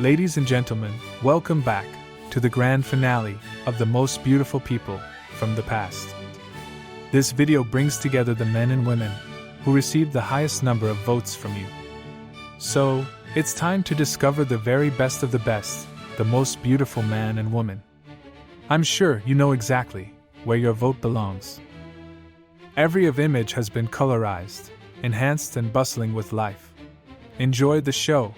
Ladies and gentlemen, welcome back to the grand finale of the most beautiful people from the past. This video brings together the men and women who received the highest number of votes from you. So, it's time to discover the very best of the best, the most beautiful man and woman. I'm sure you know exactly where your vote belongs. Every image has been colorized, enhanced and bustling with life. Enjoy the show.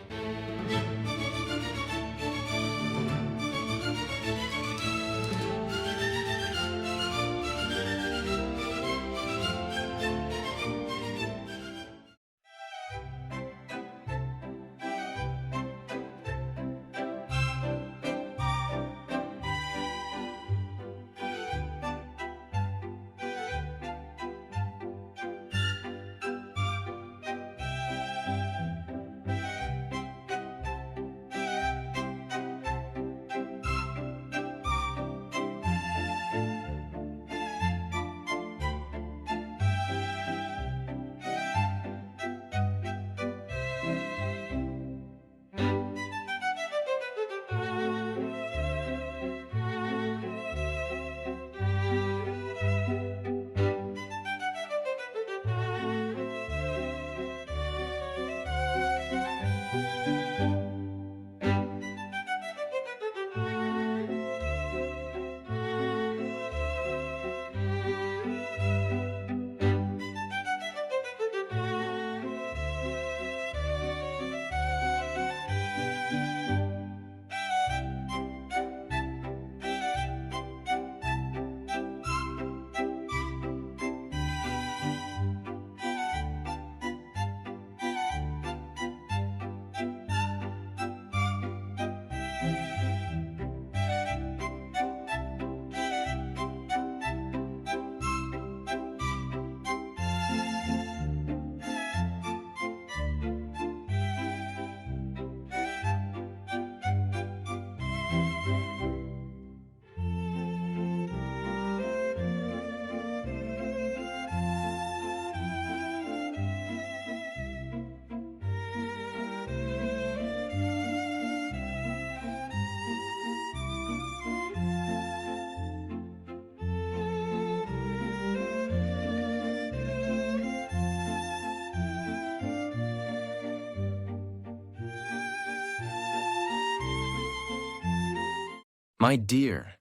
My dear,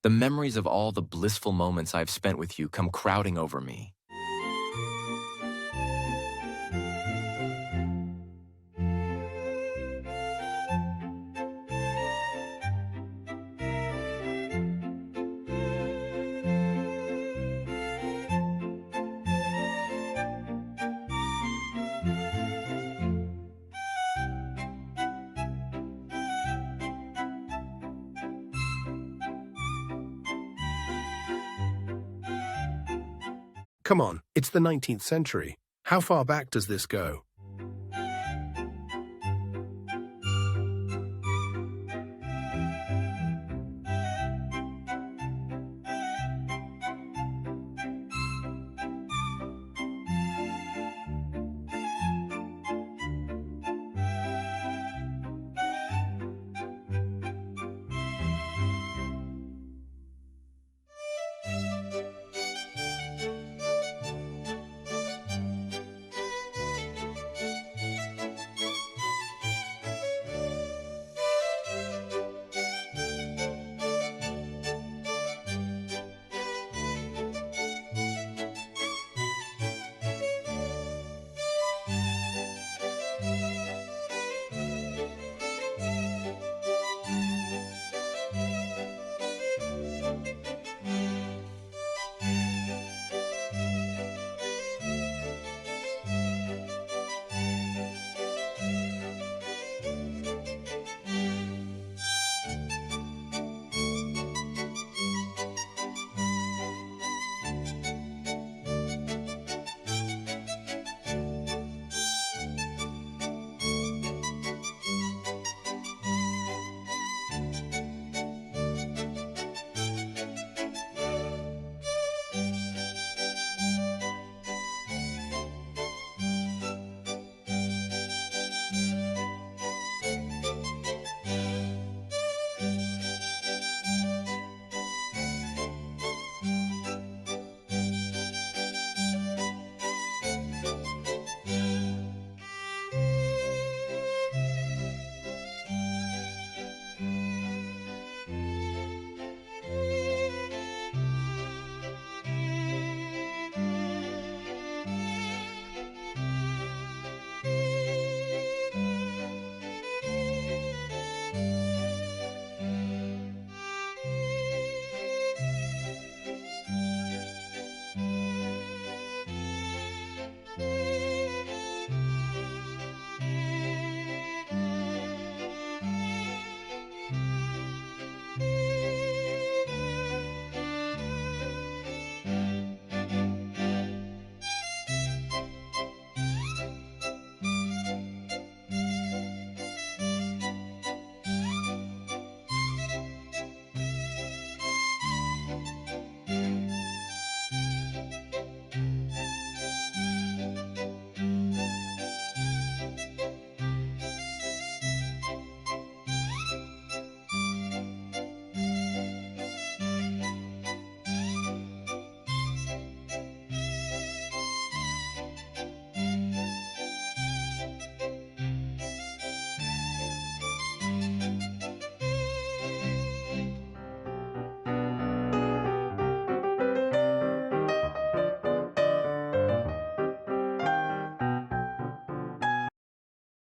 the memories of all the blissful moments I've spent with you come crowding over me. Come on, it's the 19th century. How far back does this go?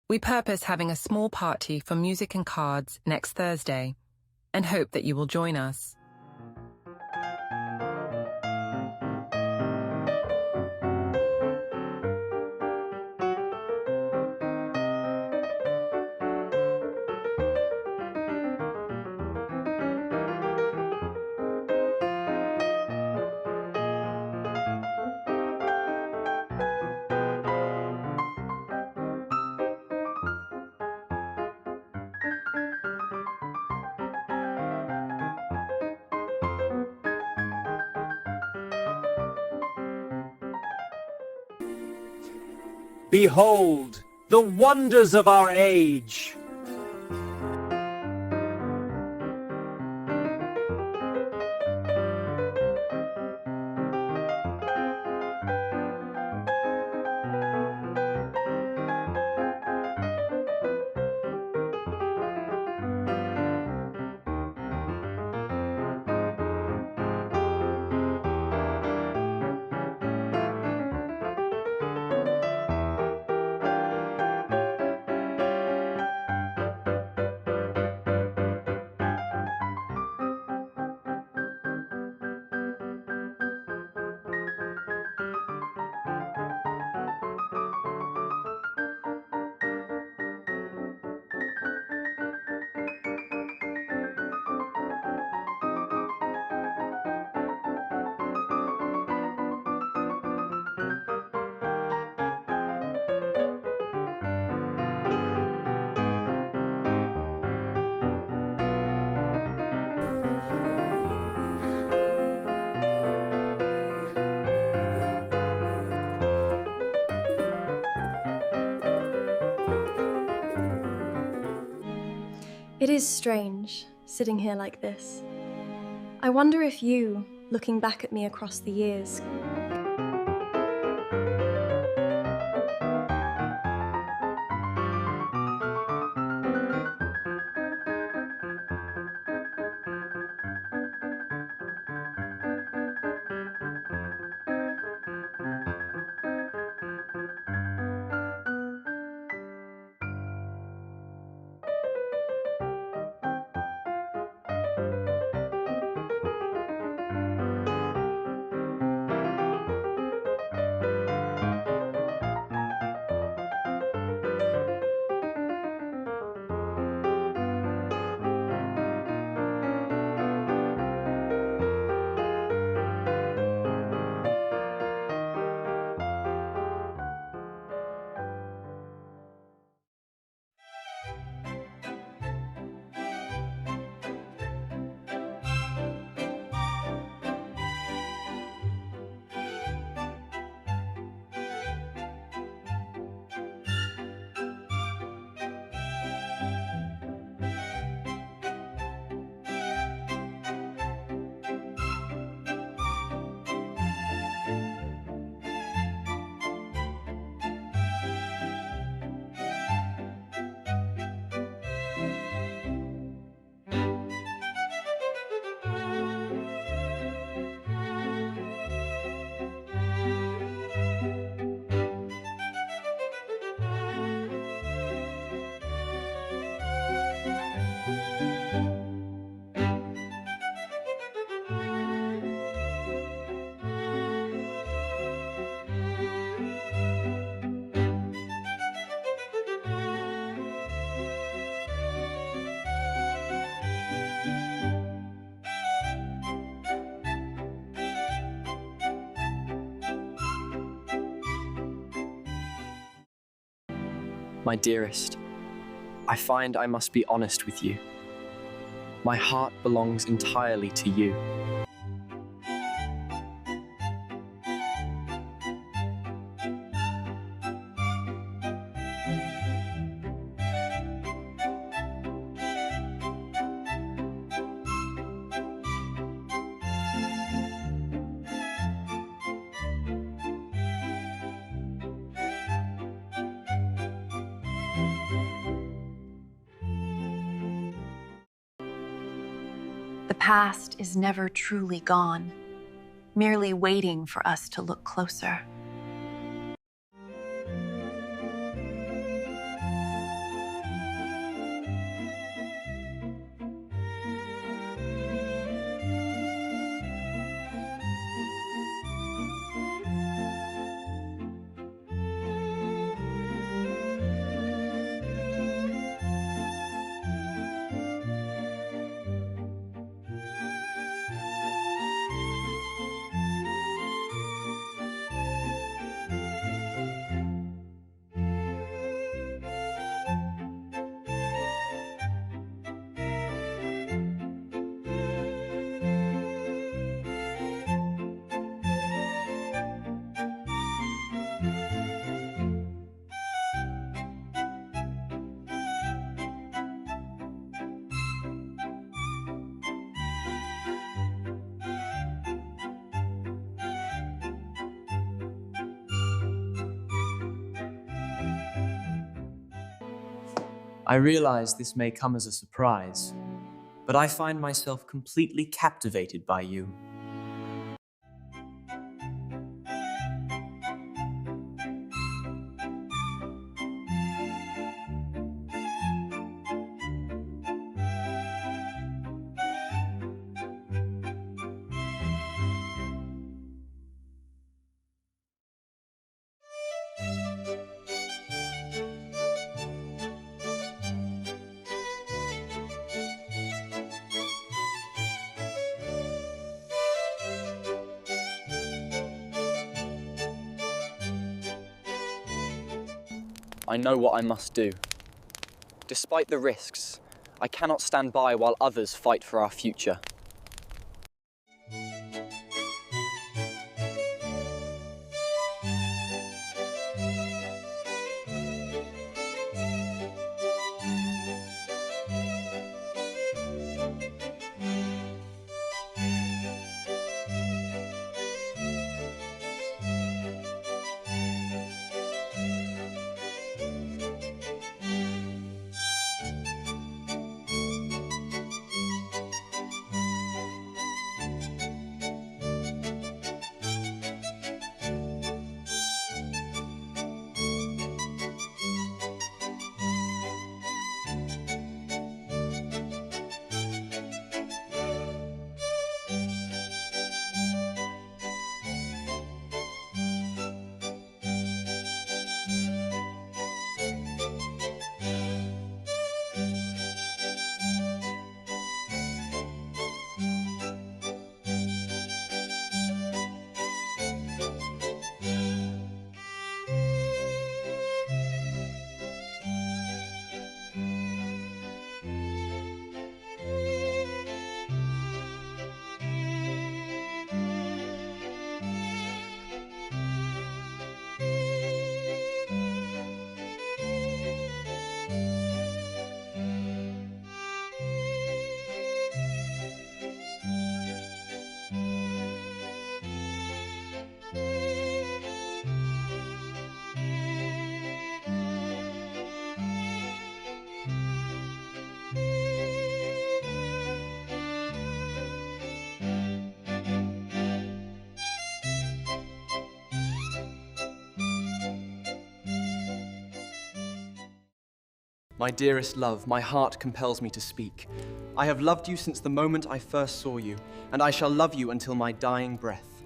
We purpose having a small party for music and cards next Thursday, and hope that you will join us. Behold, the wonders of our age! It is strange, sitting here like this. I wonder if you, looking back at me across the years, My dearest, I find I must be honest with you. My heart belongs entirely to you. The past is never truly gone, merely waiting for us to look closer. I realize this may come as a surprise, but I find myself completely captivated by you. I know what I must do. Despite the risks, I cannot stand by while others fight for our future. My dearest love, my heart compels me to speak. I have loved you since the moment I first saw you, and I shall love you until my dying breath.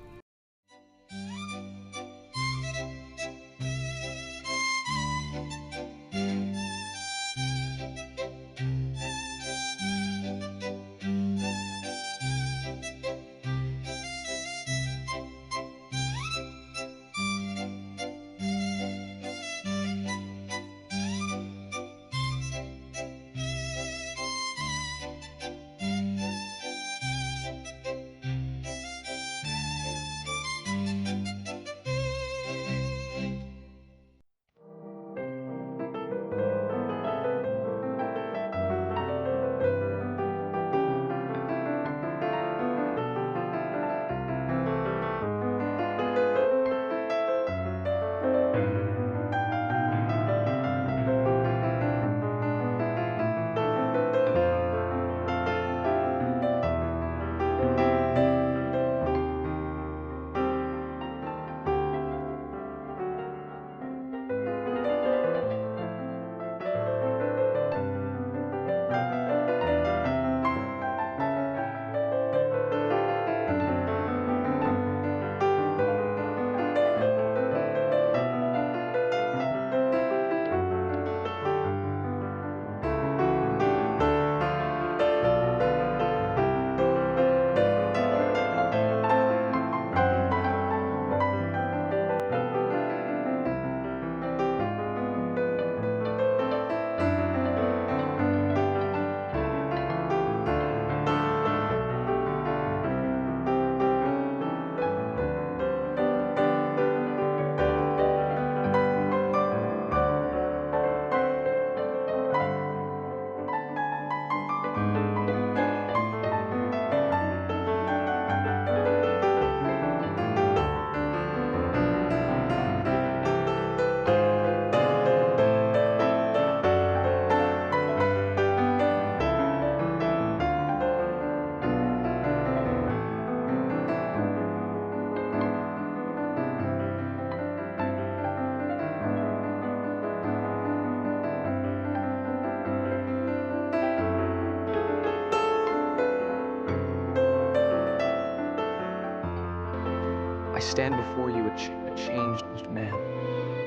stand before you a changed man.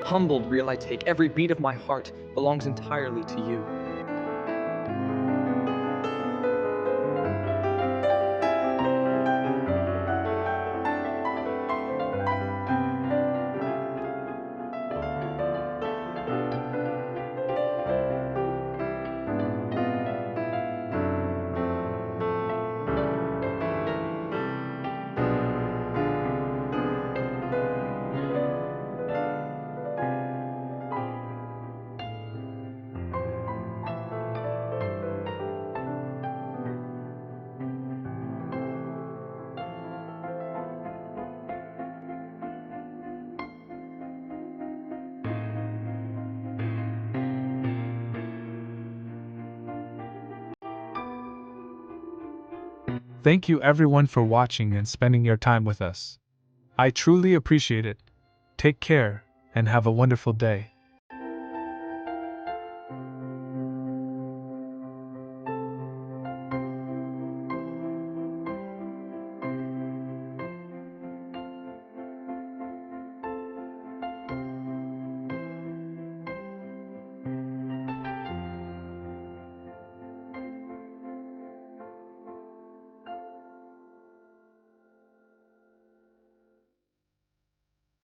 Humbled, real I take, every beat of my heart belongs entirely to you. Thank you everyone for watching and spending your time with us. I truly appreciate it. Take care, and have a wonderful day.